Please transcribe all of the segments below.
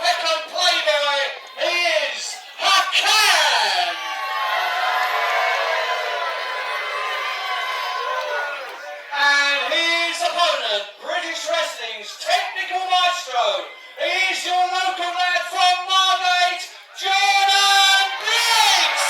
Peckham Playboy, he is Hakan! And his opponent, British Wrestling's technical maestro, he is your local lad from Margate, Jordon Briggs!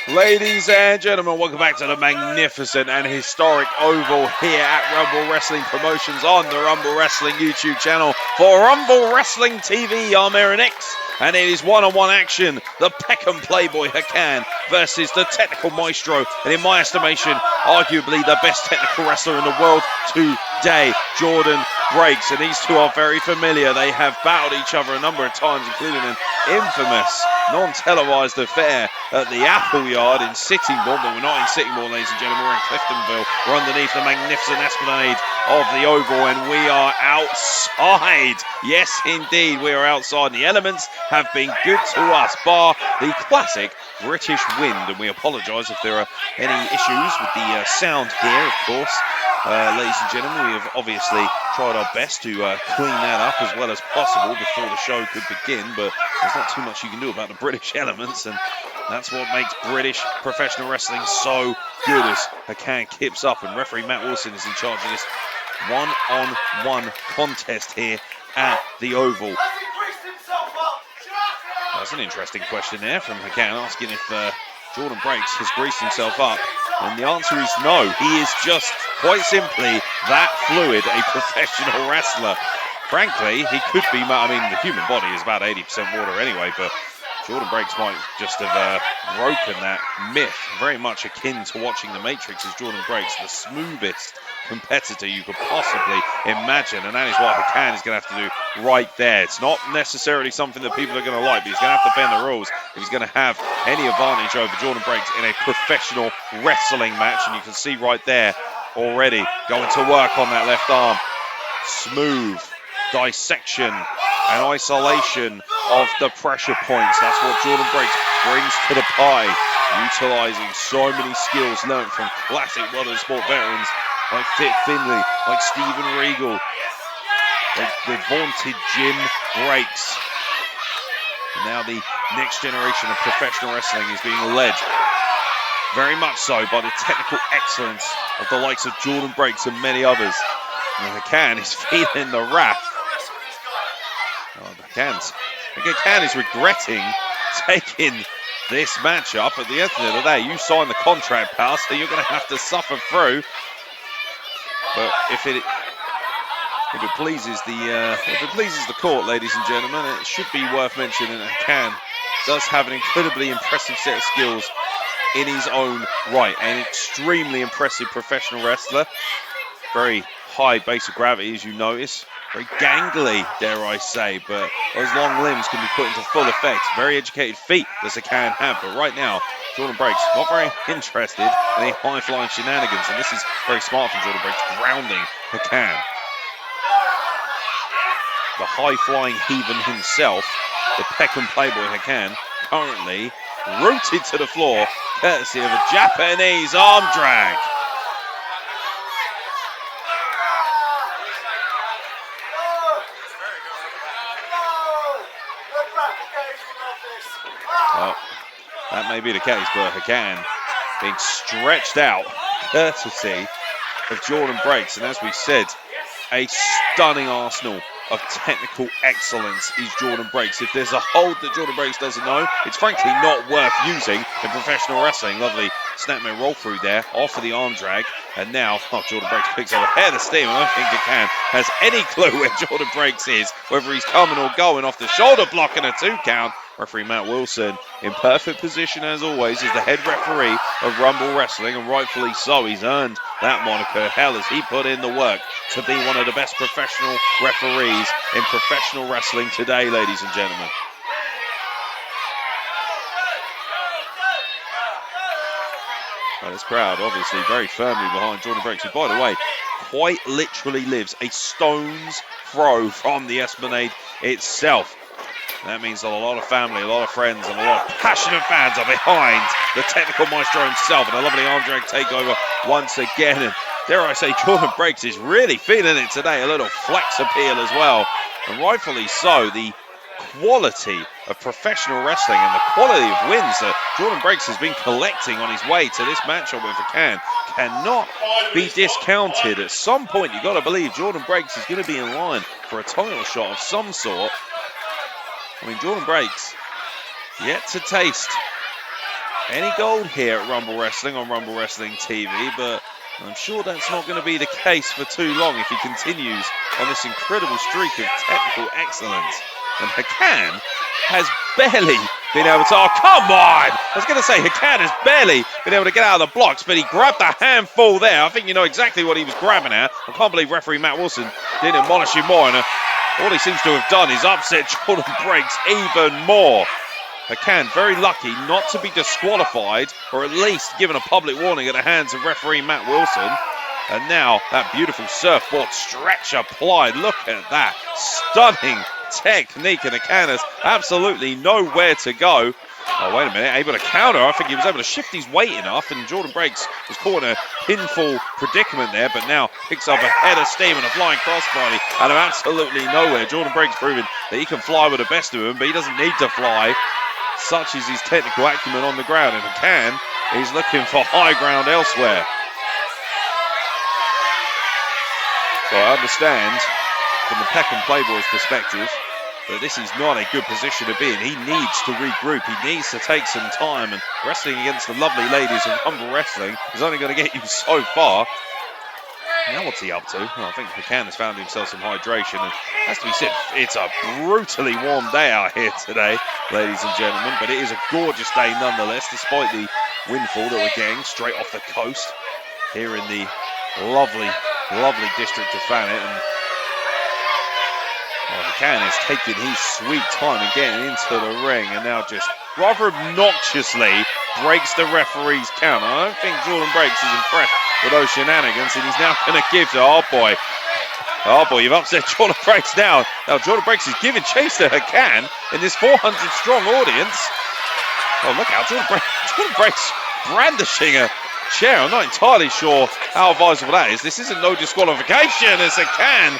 Ladies and gentlemen, welcome back to the magnificent and historic Oval here at Rumble Wrestling Promotions on the Rumble Wrestling YouTube channel. For Rumble Wrestling TV, I'm Aaron X, and it is one-on-one action. The Peckham Playboy Hakan versus the technical maestro, and in my estimation, arguably the best technical wrestler in the world today, Jordon Briggs. And these two are very familiar. They have battled each other a number of times, including an infamous non-televised affair at the Appleyard in Sittingbourne, but we're not in Sittingbourne, ladies and gentlemen, we're in Cliftonville. We're underneath the magnificent esplanade of the Oval, and we are outside. Yes, indeed, we are outside. The elements have been good to us, bar the classic British wind, and we apologise if there are any issues with the sound here, of course. Ladies and gentlemen, we have obviously tried our best to clean that up as well as possible before the show could begin, but there's not too much you can do about the British elements, and that's what makes British professional wrestling so good as Hakan keeps up, and referee Matt Wilson is in charge of this one-on-one contest here at the Oval. That's an interesting question there from Hakan, asking if Jordon Briggs has greased himself up. And the answer is no. He is just quite simply that fluid, a professional wrestler. Frankly, he could be, I mean, the human body is about 80% water anyway, but Jordon Briggs might just have broken that myth. Very much akin to watching The Matrix as Jordon Briggs, the smoothest competitor you could possibly imagine, and that is what Hakan is going to have to do right there. It's not necessarily something that people are going to like, but he's going to have to bend the rules if he's going to have any advantage over Jordon Briggs in a professional wrestling match. And you can see right there already going to work on that left arm. Smooth dissection and isolation of the pressure points. That's what Jordon Briggs brings to the pie, utilising so many skills learned from classic modern sport veterans like Fit Finlay, like Steven Regal, like the vaunted Jim Breaks. And now the next generation of professional wrestling is being led very much so by the technical excellence of the likes of Jordon Briggs and many others. And Hakan is feeling the wrath. Hakan is regretting taking this matchup. At the end of the day, you signed the contract, pal, so you're going to have to suffer through. But if it pleases the court, ladies and gentlemen, it should be worth mentioning that Hakan does have an incredibly impressive set of skills in his own right. An extremely impressive professional wrestler. Very high base of gravity, as you notice. Very gangly, dare I say, but those long limbs can be put into full effect. Very educated feet does Hakan have, but right now, Jordon Briggs not very interested in any high-flying shenanigans, and this is very smart from Jordon Briggs, grounding Hakan. The high-flying heathen himself, the Peckham Playboy Hakan, currently rooted to the floor, courtesy of a Japanese arm drag. Well, that may be the case, but Hakan being stretched out, courtesy of Jordon Briggs. And as we said, a stunning arsenal of technical excellence is Jordon Briggs. If there's a hold that Jordon Briggs doesn't know, it's frankly not worth using in professional wrestling. Lovely snapmare roll through there, off of the arm drag. And now, Jordon Briggs picks up a head of steam. I don't think Hakan has any clue where Jordon Briggs is, whether he's coming or going. Off the shoulder block and a 2 count. Referee Matt Wilson in perfect position as always as the head referee of Rumble Wrestling, and rightfully so. He's earned that moniker. Hell, has he put in the work to be one of the best professional referees in professional wrestling today, ladies and gentlemen. Well, this crowd obviously very firmly behind Jordon Briggs, who, by the way, quite literally lives a stone's throw from the Esplanade itself. That means that a lot of family, a lot of friends, and a lot of passionate fans are behind the technical maestro himself. And a lovely arm drag takeover once again. And dare I say, Jordon Breaks is really feeling it today. A little flex appeal as well. And rightfully so, the quality of professional wrestling and the quality of wins that Jordon Breaks has been collecting on his way to this matchup with Hakan cannot be discounted. At some point, you've got to believe Jordon Breaks is going to be in line for a title shot of some sort. I mean, Jordon Breaks yet to taste any gold here at Rumble Wrestling on Rumble Wrestling TV, but I'm sure that's not going to be the case for too long if he continues on this incredible streak of technical excellence. And Hakan has barely been able to, oh, come on! I was going to say, Hakan has barely been able to get out of the blocks, but he grabbed a handful there. I think you know exactly what he was grabbing at. I can't believe referee Matt Wilson didn't admonish him more. And all he seems to have done is upset Jordon Breaks even more. Hakan very lucky not to be disqualified, or at least given a public warning at the hands of referee Matt Wilson. And now that beautiful surfboard stretch applied. Look at that stunning technique, and Hakan has absolutely nowhere to go. Oh, wait a minute, able to counter. I think he was able to shift his weight enough, and Jordon Breaks was caught in a pinfall predicament there, but now picks up a head of steam and a flying crossbody out of absolutely nowhere. Jordon Breaks proving that he can fly with the best of them, but he doesn't need to fly. Such is his technical acumen on the ground, and Hakan is looking for high ground elsewhere. So I understand from the Peckham Playboy's perspective that this is not a good position to be in. He needs to regroup. He needs to take some time, and wrestling against the lovely ladies of Rumble Wrestling is only going to get you so far. Now what's he up to? Well, I think Hakan has found himself some hydration, and has to be said, it's a brutally warm day out here today, ladies and gentlemen, but it is a gorgeous day nonetheless, despite the windfall that we're getting straight off the coast here in the lovely district of Thanet. And Hakan is taking his sweet time and getting into the ring, and now just rather obnoxiously breaks the referee's count. I don't think Jordon Breaks is impressed with those shenanigans, and he's now going to give to, oh boy, you've upset Jordon Breaks now. Now Jordon Breaks is giving chase to Hakan in this 400 strong audience. Oh, look out, Jordon Breaks brandishing a chair. I'm not entirely sure how advisable that is. This isn't no disqualification as Hakan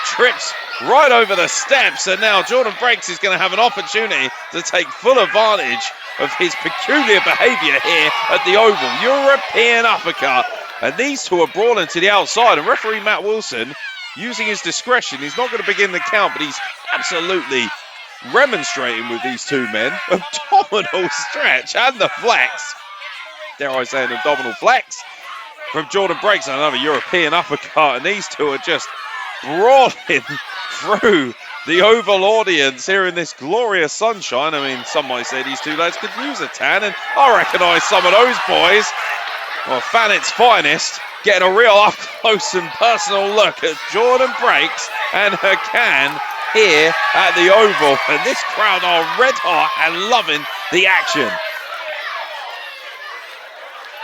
trips right over the steps, and now Jordon Breaks is going to have an opportunity to take full advantage of his peculiar behaviour here at the Oval. European uppercut, and these two are brawling to the outside, and referee Matt Wilson, using his discretion, he's not going to begin the count, but he's absolutely remonstrating with these two men. Abdominal stretch and the flex, dare I say an abdominal flex from Jordon Breaks, and another European uppercut, and these two are just brawling through the Oval audience here in this glorious sunshine. I mean, some might say these two lads could use a tan, and I recognise some of those boys. Well, Thanet's finest, getting a real up-close and personal look at Jordon Breaks and Hakan here at the Oval, and this crowd are red hot and loving the action.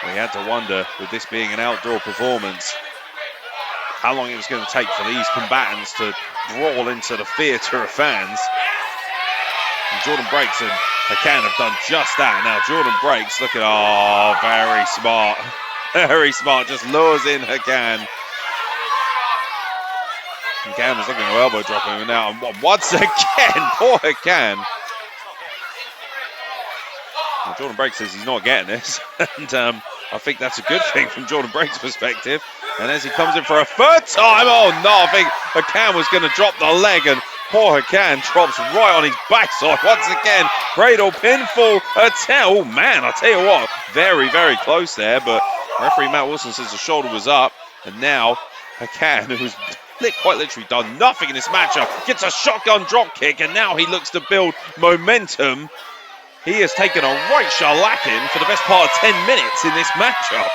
We had to wonder, with this being an outdoor performance, how long it was going to take for these combatants to brawl into the theatre of fans. And Jordon Breaks and Hakan have done just that. Now Jordon Breaks looking, oh, very smart. Very smart, just lures in Hakan. Hakan was looking to elbow drop him, and now once again, poor Hakan. Well, Jordon Breaks says he's not getting this, and I think that's a good thing from Jordon Breaks' perspective. And as he comes in for a third time, oh no, I think Hakan was going to drop the leg, and poor Hakan drops right on his backside once again. Cradle pinfall attempt. Oh man, I tell you what, very, very close there, but referee Matt Wilson says the shoulder was up, and now Hakan, who's quite literally done nothing in this matchup, gets a shotgun drop kick, and now he looks to build momentum. He has taken a right shellacking for the best part of 10 minutes in this matchup.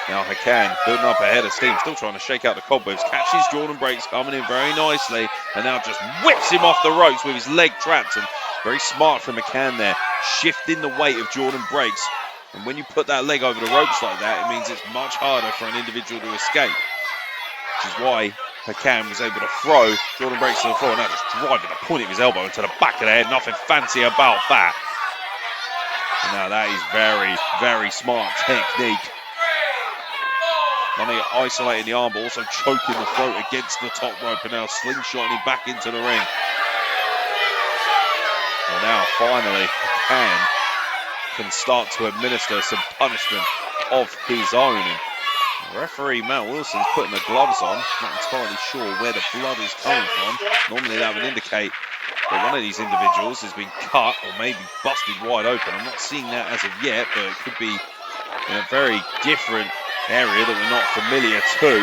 Now Hakan building up a head of steam, still trying to shake out the cobwebs, catches Jordon Breaks coming in very nicely, and now just whips him off the ropes with his leg trapped, and very smart from Hakan there, shifting the weight of Jordon Breaks. And when you put that leg over the ropes like that, it means it's much harder for an individual to escape, which is why Hakan was able to throw. Jordon breaks to the floor, now just driving the point of his elbow into the back of the head. Nothing fancy about that. And now that is very, very smart technique. Not only isolating the arm, but also choking the throat against the top rope, and now slingshotting him back into the ring. And now finally, Hakan can start to administer some punishment of his own. And referee Matt Wilson's putting the gloves on. Not entirely sure where the blood is coming from. Normally that would indicate that one of these individuals has been cut or maybe busted wide open. I'm not seeing that as of yet, but it could be in a very different area that we're not familiar to.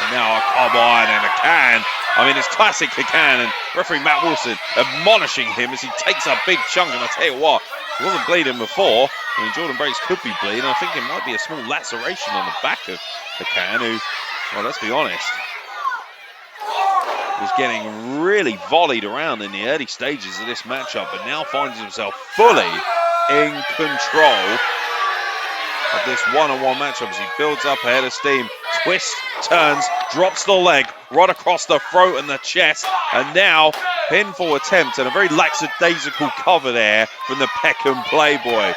And now come on, and Hakan. I mean, it's classic Hakan, and referee Matt Wilson admonishing him as he takes a big chunk. And I tell you what, he wasn't bleeding before. I mean, Jordon Breaks could be bleeding. I think it might be a small laceration on the back of Hakan, who, well, let's be honest, was getting really volleyed around in the early stages of this matchup, but now finds himself fully in control of this one-on-one matchup as he builds up a head of steam, twists, turns, drops the leg right across the throat and the chest, and now pinfall attempt and a very lackadaisical cover there from the Peckham Playboy.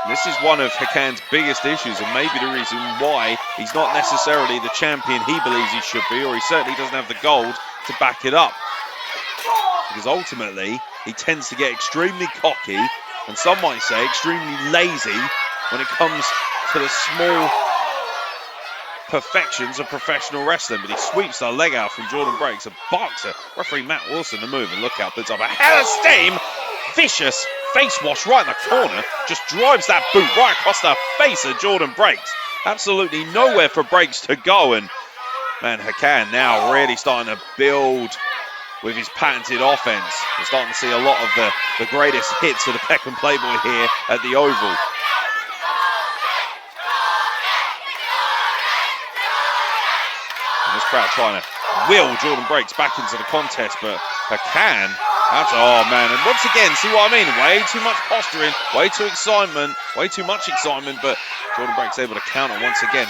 And this is one of Hakan's biggest issues, and maybe the reason why he's not necessarily the champion he believes he should be, or he certainly doesn't have the gold to back it up. Because ultimately, he tends to get extremely cocky, and some might say extremely lazy, when it comes to the small perfections of professional wrestling. But he sweeps the leg out from Jordon Breaks, a boxer. Referee Matt Wilson to move, and look out, puts up a head of steam. Vicious face wash right in the corner, just drives that boot right across the face of Jordon Breaks. Absolutely nowhere for Breaks to go, and man, Hakan now really starting to build with his patented offense. We're starting to see a lot of the greatest hits of the Peckham Playboy here at the Oval. This crowd trying to will Jordon Breaks back into the contest, but Hakan, oh man, and once again, see what I mean? Way too much posturing, way too much excitement, but Jordon Breaks able to counter once again.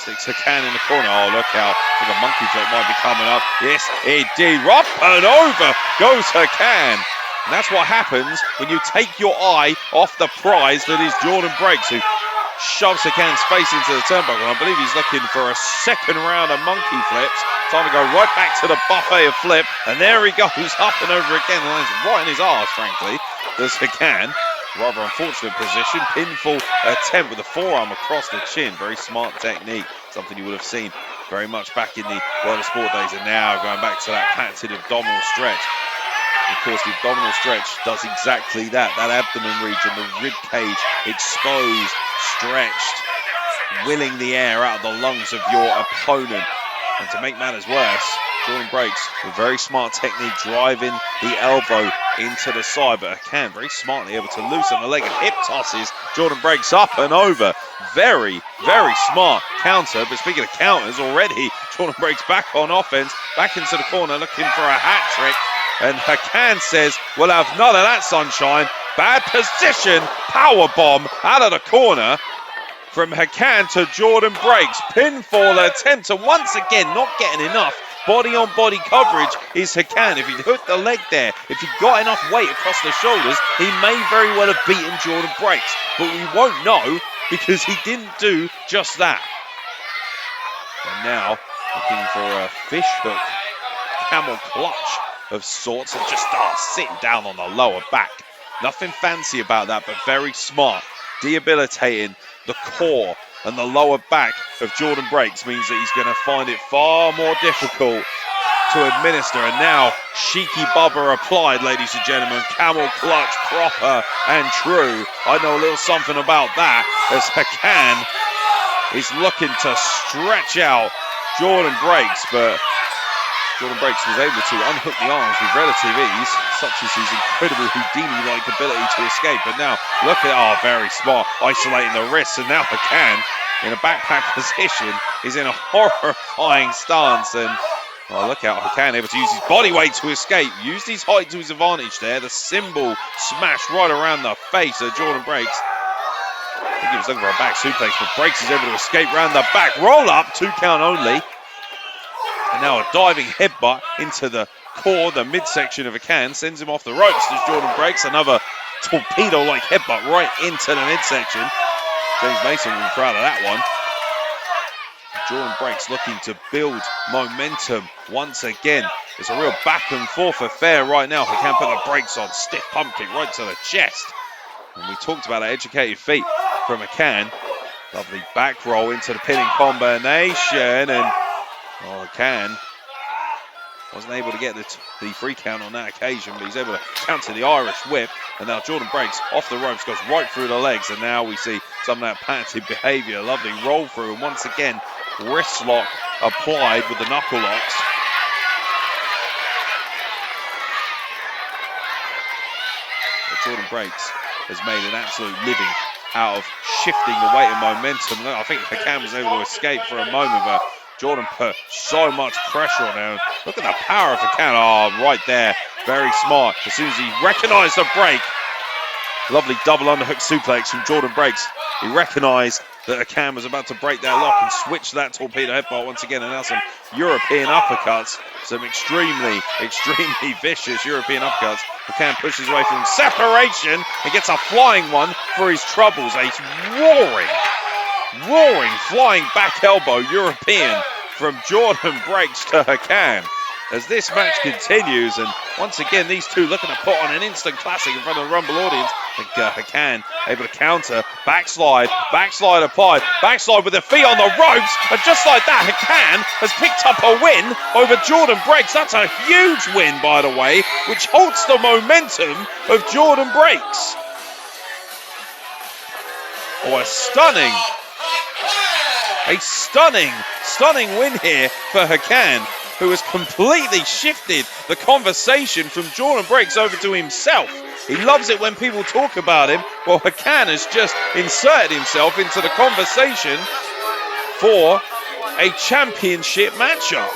Sticks Hakan in the corner. Oh, look out. I think a monkey flip might be coming up. Yes, indeed. Up and over goes Hakan. And that's what happens when you take your eye off the prize that is Jordon Breaks, who shoves Hakan's face into the turnbuckle. I believe he's looking for a second round of monkey flips. Time to go right back to the buffet of flip. And there he goes, up and over again. Lands right in his arse, frankly. There's Hakan. Rather unfortunate position. Pinfall attempt with a forearm across the chin. Very smart technique. Something you would have seen very much back in the World of Sport days. And now going back to that patented abdominal stretch. Of course, the abdominal stretch does exactly that. That abdomen region, the rib cage exposed, stretched, willing the air out of the lungs of your opponent. And to make matters worse, Jordon Breaks with very smart technique, driving the elbow into the side, but Hakan very smartly able to loosen the leg and hip tosses Jordon Breaks up and over. Very, very smart counter. But speaking of counters, already Jordon Breaks back on offense, back into the corner looking for a hat trick. And Hakan says, we'll have none of that, sunshine. Bad position, power bomb out of the corner from Hakan to Jordon Breaks. Pinfall attempt, and once again, not getting enough body-on-body coverage is Hakan. If he'd hooked the leg there, if he got enough weight across the shoulders, he may very well have beaten Jordon Breaks. But we won't know because he didn't do just that. And now, looking for a fish hook, camel clutch of sorts, and just sitting down on the lower back. Nothing fancy about that, but very smart. Debilitating the core and the lower back of Jordon Breaks means that he's going to find it far more difficult to administer. And now, Cheeky Bubba applied, ladies and gentlemen. Camel clutch, proper and true. I know a little something about that, as Hakan is looking to stretch out Jordon Breaks, but Jordon Breaks was able to unhook the arms with relative ease, such as his incredible Houdini-like ability to escape. But now, look at, very smart, isolating the wrists. And now Hakan, in a backpack position, is in a horrifying stance. And, look out, Hakan able to use his body weight to escape. Used his height to his advantage there. The cymbal smashed right around the face of Jordon Breaks. I think he was looking for a back suplex, but Breaks is able to escape round the back. Roll up, 2 count only. And now a diving headbutt into the core, the midsection of Hakan, sends him off the ropes as Jordon breaks. Another torpedo-like headbutt right into the midsection. James Mason will be proud of that one. Jordon breaks, looking to build momentum once again. It's a real back and forth affair right now. Hakan put the brakes on, stiff pump kick right to the chest. And we talked about that educated feet from Hakan. Lovely back roll into the pinning combination, and Hakan wasn't able to get the free count on that occasion, but he's able to counter the Irish whip. And now Jordon breaks off the ropes, goes right through the legs, and now we see some of that patented behavior. Lovely roll through, and once again, wrist lock applied with the knuckle locks. But Jordon breaks has made an absolute living out of shifting the weight and momentum. I think Hakan was able to escape for a moment, but Jordon put so much pressure on him. Look at the power of Hakan. Oh, right there. Very smart. As soon as he recognised the break. Lovely double underhook suplex from Jordon breaks. He recognised that Hakan was about to break that lock and switch that torpedo headbutt once again. And now some European uppercuts. Some extremely, extremely vicious European uppercuts. Hakan pushes away from separation and gets a flying one for his troubles. A roaring flying back elbow European from Jordon breaks to Hakan. As this match continues, and once again these two looking to put on an instant classic in front of the Rumble audience. Hakan able to counter, backslide applied, backslide with the feet on the ropes, and just like that Hakan has picked up a win over Jordon breaks. That's a huge win, by the way, which halts the momentum of Jordon breaks. Oh, a stunning win here for Hakan, who has completely shifted the conversation from Jordon breaks over to himself. He loves it when people talk about him. Well, Hakan has just inserted himself into the conversation for a championship matchup.